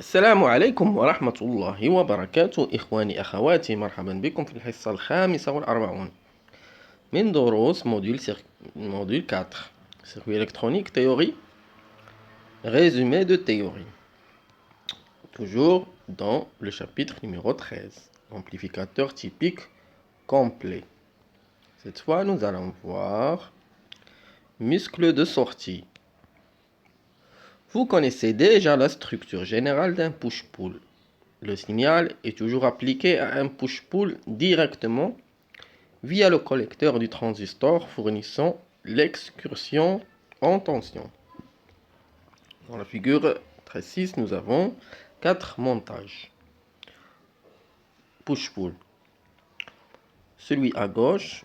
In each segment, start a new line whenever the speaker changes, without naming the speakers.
السلام عليكم ورحمة الله وبركاته إخواني أخواتي مرحبا بكم في الحصة الخامسة والأربعون من دروس موديل 4 circuit électronique théorie résumé de théorie toujours dans le chapitre numéro 13 amplificateur typique complet. Cette fois nous allons voir muscle de sortie. Vous connaissez déjà la structure générale d'un push-pull. Le signal est toujours appliqué à un push-pull directement via le collecteur du transistor fournissant l'excursion en tension. Dans la figure 13.6, nous avons 4 montages. Push-pull. Celui à gauche,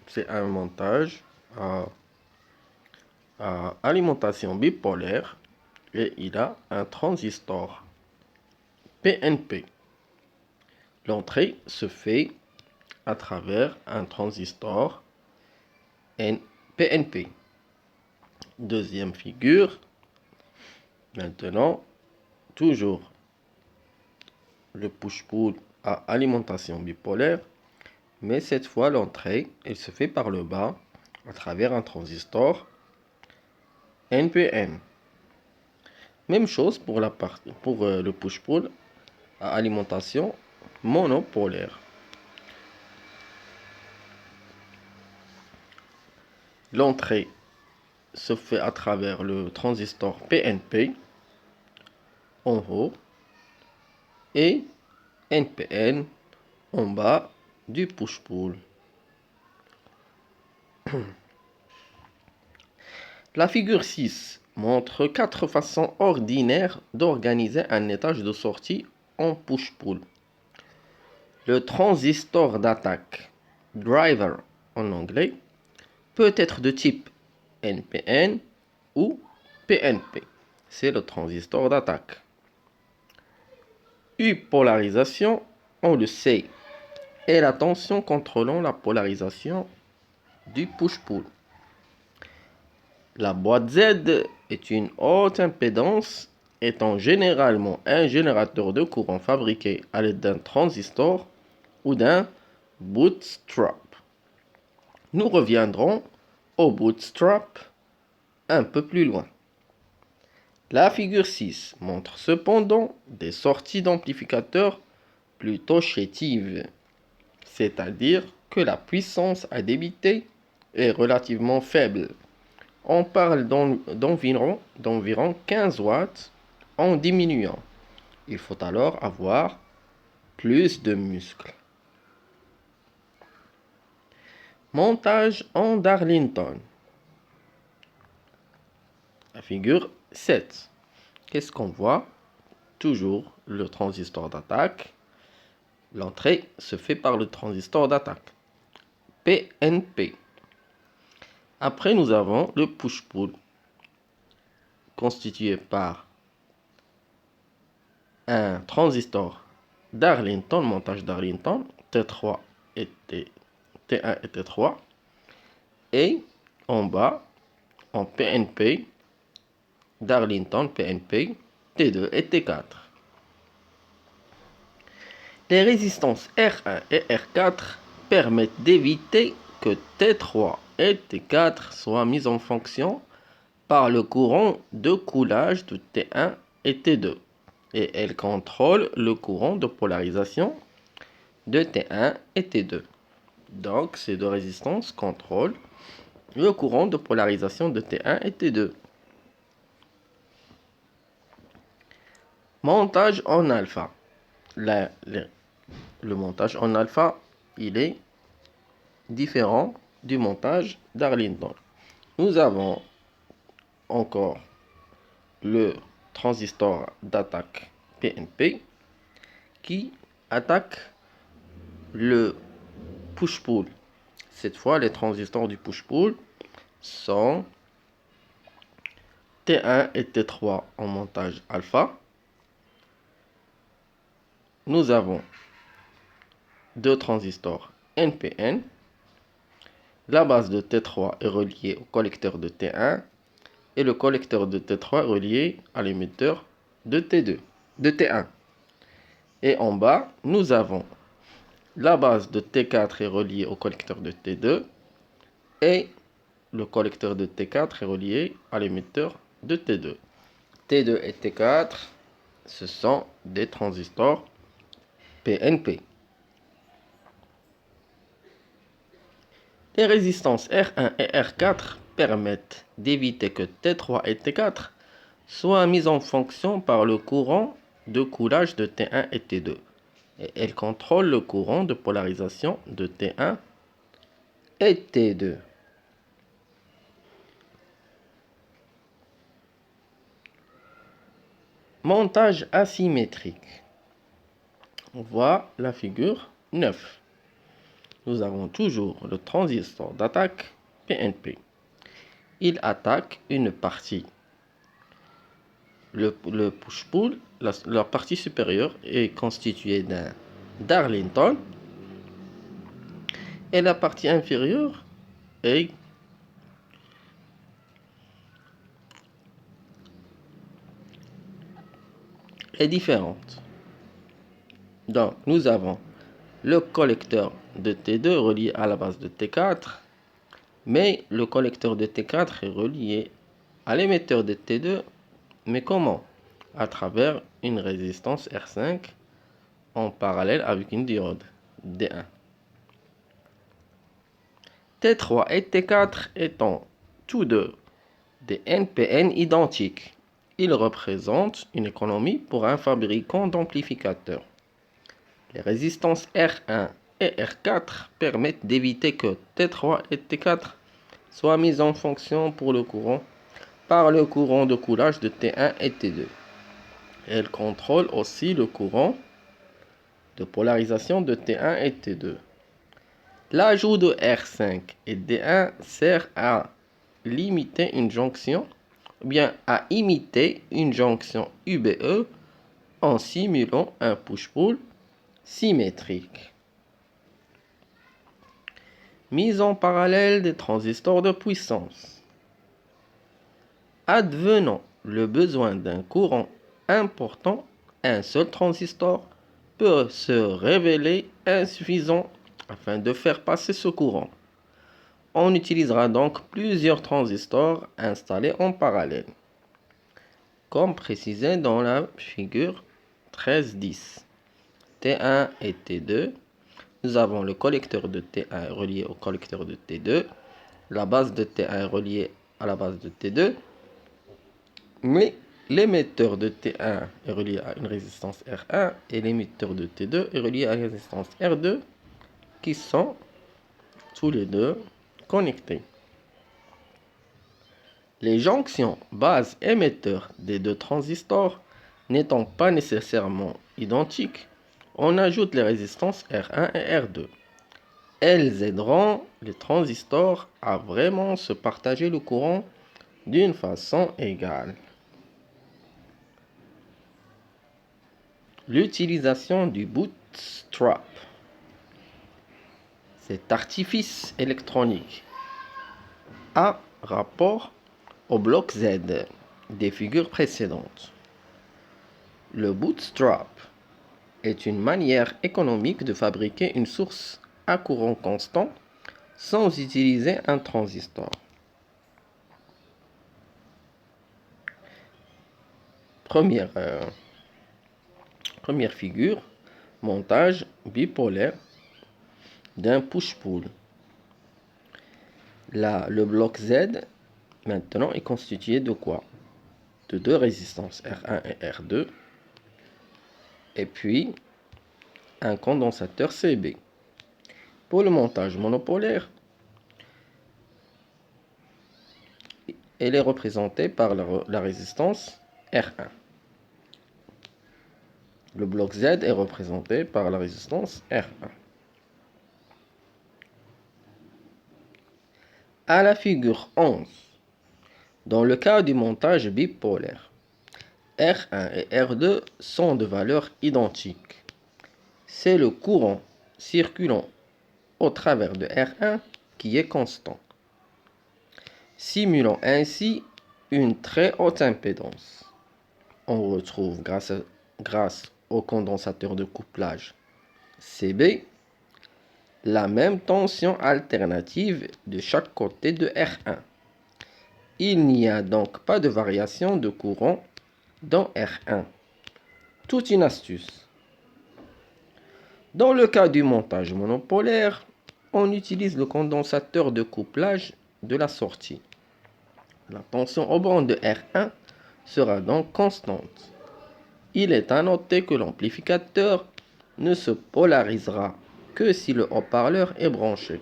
c'est un montage à alimentation bipolaire et il a un transistor PNP. L'entrée se fait à travers un transistor PNP. Deuxième figure. Maintenant, toujours le push-pull à alimentation bipolaire, mais cette fois l'entrée, elle se fait par le bas à travers un transistor NPN. Même chose pour le push-pull à alimentation monopolaire. L'entrée se fait à travers le transistor PNP en haut et NPN en bas du push-pull. La figure 6 montre 4 façons ordinaires d'organiser un étage de sortie en push-pull. Le transistor d'attaque, driver en anglais, peut être de type NPN ou PNP. C'est le transistor d'attaque. U-polarisation, on le sait, est la tension contrôlant la polarisation du push-pull. La boîte Z est une haute impédance étant généralement un générateur de courant fabriqué à l'aide d'un transistor ou d'un bootstrap. Nous reviendrons au bootstrap un peu plus loin. La figure 6 montre cependant des sorties d'amplificateurs plutôt chétives, c'est-à-dire que la puissance à débiter est relativement faible. On parle d'environ 15 watts en diminuant. Il faut alors avoir plus de muscles. Montage en Darlington. La figure 7. Qu'est-ce qu'on voit? Toujours le transistor d'attaque. L'entrée se fait par le transistor d'attaque. PNP. Après, nous avons le push-pull, constitué par un transistor Darlington, montage Darlington, T1 et T3, et en bas, en PNP, Darlington, PNP, T2 et T4. Les résistances R1 et R4 permettent d'éviter que T3 et T4 soient mises en fonction par le courant de coulage de T1 et T2 et elles contrôlent le courant de polarisation de T1 et T2. Donc ces deux résistances contrôlent le courant de polarisation de T1 et T2. Montage en alpha. Le montage en alpha, il est différent du montage d'Arlington. Nous avons encore le transistor d'attaque PNP qui attaque le push-pull. Cette fois, les transistors du push-pull sont T1 et T3 en montage alpha. Nous avons deux transistors NPN. La base de T3 est reliée au collecteur de T1 et le collecteur de T3 relié à l'émetteur de T2, de T1. Et en bas, nous avons la base de T4 est reliée au collecteur de T2 et le collecteur de T4 est relié à l'émetteur de T2. T2 et T4, ce sont des transistors PNP. Les résistances R1 et R4 permettent d'éviter que T3 et T4 soient mises en fonction par le courant de coulage de T1 et T2. Et elles contrôlent le courant de polarisation de T1 et T2. Montage asymétrique. On voit la figure 9. Nous avons toujours le transistor d'attaque PNP. Il attaque une partie. Le push-pull, la partie supérieure est constituée d'un Darlington et la partie inférieure est différente. Donc, nous avons le collecteur de T2 relié à la base de T4, mais le collecteur de T4 est relié à l'émetteur de T2, mais comment? À travers une résistance R5 en parallèle avec une diode D1. T3 et T4 étant tous deux des NPN identiques, ils représentent une économie pour un fabricant d'amplificateurs. Les résistances R1 et R4 permettent d'éviter que T3 et T4 soient mises en fonction pour le courant par le courant de coulage de T1 et T2. Elles contrôlent aussi le courant de polarisation de T1 et T2. L'ajout de R5 et D1 sert à limiter une jonction, ou bien à imiter une jonction UBE en simulant un push-pull symétrique. Mise en parallèle des transistors de puissance. Advenant le besoin d'un courant important, un seul transistor peut se révéler insuffisant afin de faire passer ce courant. On utilisera donc plusieurs transistors installés en parallèle, comme précisé dans la figure 1310. T1 et T2. Nous avons le collecteur de T1 relié au collecteur de T2. La base de T1 reliée à la base de T2. Mais l'émetteur de T1 est relié à une résistance R1 et l'émetteur de T2 est relié à une résistance R2 qui sont tous les deux connectés. Les jonctions base-émetteur des deux transistors n'étant pas nécessairement identiques, on ajoute les résistances R1 et R2. Elles aideront les transistors à vraiment se partager le courant d'une façon égale. L'utilisation du bootstrap. Cet artifice électronique a rapport au bloc Z des figures précédentes. Le bootstrap est une manière économique de fabriquer une source à courant constant sans utiliser un transistor. Première figure, montage bipolaire d'un push-pull. Là, le bloc Z maintenant est constitué de quoi? De deux résistances R1 et R2 et puis un condensateur CB. Pour le montage monopolaire, elle est représentée par la résistance R1. Le bloc Z est représenté par la résistance R1. À la figure 11, dans le cas du montage bipolaire, R1 et R2 sont de valeurs identiques. C'est le courant circulant au travers de R1 qui est constant. Simulant ainsi une très haute impédance. On retrouve grâce au condensateur de couplage CB la même tension alternative de chaque côté de R1. Il n'y a donc pas de variation de courant dans R1. Toute une astuce. Dans le cas du montage monopolaire, on utilise le condensateur de couplage de la sortie. La tension au banc de R1 sera donc constante. Il est à noter que l'amplificateur ne se polarisera que si le haut-parleur est branché.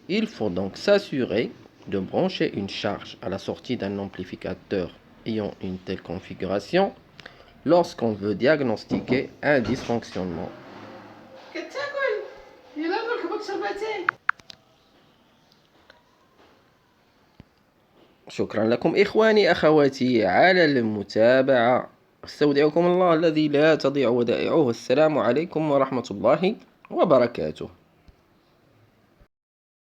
Il faut donc s'assurer de brancher une charge à la sortie d'un amplificateur ayant une telle configuration lorsqu'on veut diagnostiquer un dysfonctionnement. شكرا لكم إخواني أخواتي على المتابعة. استودعكم الله الذي لا تضيع ودائعه. السلام عليكم ورحمة الله وبركاته.